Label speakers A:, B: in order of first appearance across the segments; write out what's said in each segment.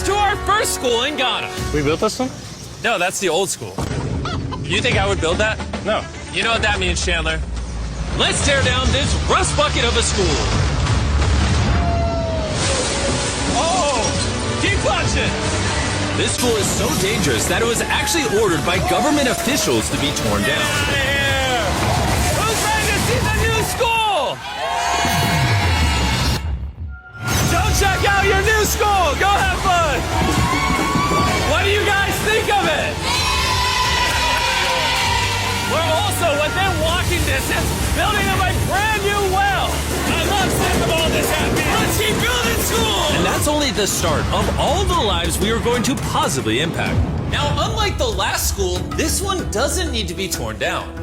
A: to our first school in Ghana.
B: We built this one?
A: No, that's the old school. You think I would build that?
B: No.
A: You know what that means, Chandler. Let's tear down this rust bucket of a school. Oh, keep punching. This school is so dangerous that it was actually ordered by government officials to be torn down.
C: Get out of here!
A: Who's ready to see the new school? Don't check out your new school. Go have fun. What do you guys think of it? We're also within walking distance building up a brand new well.
C: I love seeing all this happy.
A: Let's keep building schools. And that's only the start of all the lives we are going to positively impact. Now, unlike the last school, this one doesn't need to be torn down.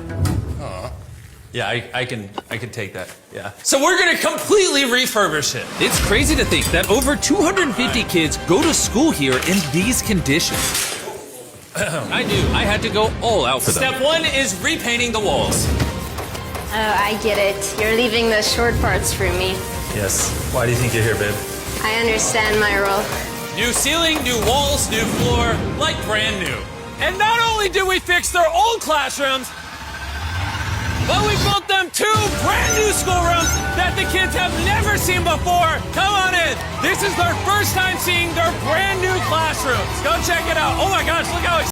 A: Yeah, I can take that. Yeah. So we're gonna completely refurbish it. It's crazy to think that over 250 kids go to school here in these conditions. I knew I had to go all out for them. Step one is repainting the walls.
D: Oh, I get it. You're leaving the short parts for me.
A: Yes. Why do you think you're here, babe?
D: I understand my role.
A: New ceiling, new walls, new floor, like brand new. And not only did we fix their old classrooms, but we built them 2 brand new schoolrooms that the kids have never seen before. Come on in. This is their first time seeing their brand new classrooms. Go check it out. Oh my gosh, look how exciting.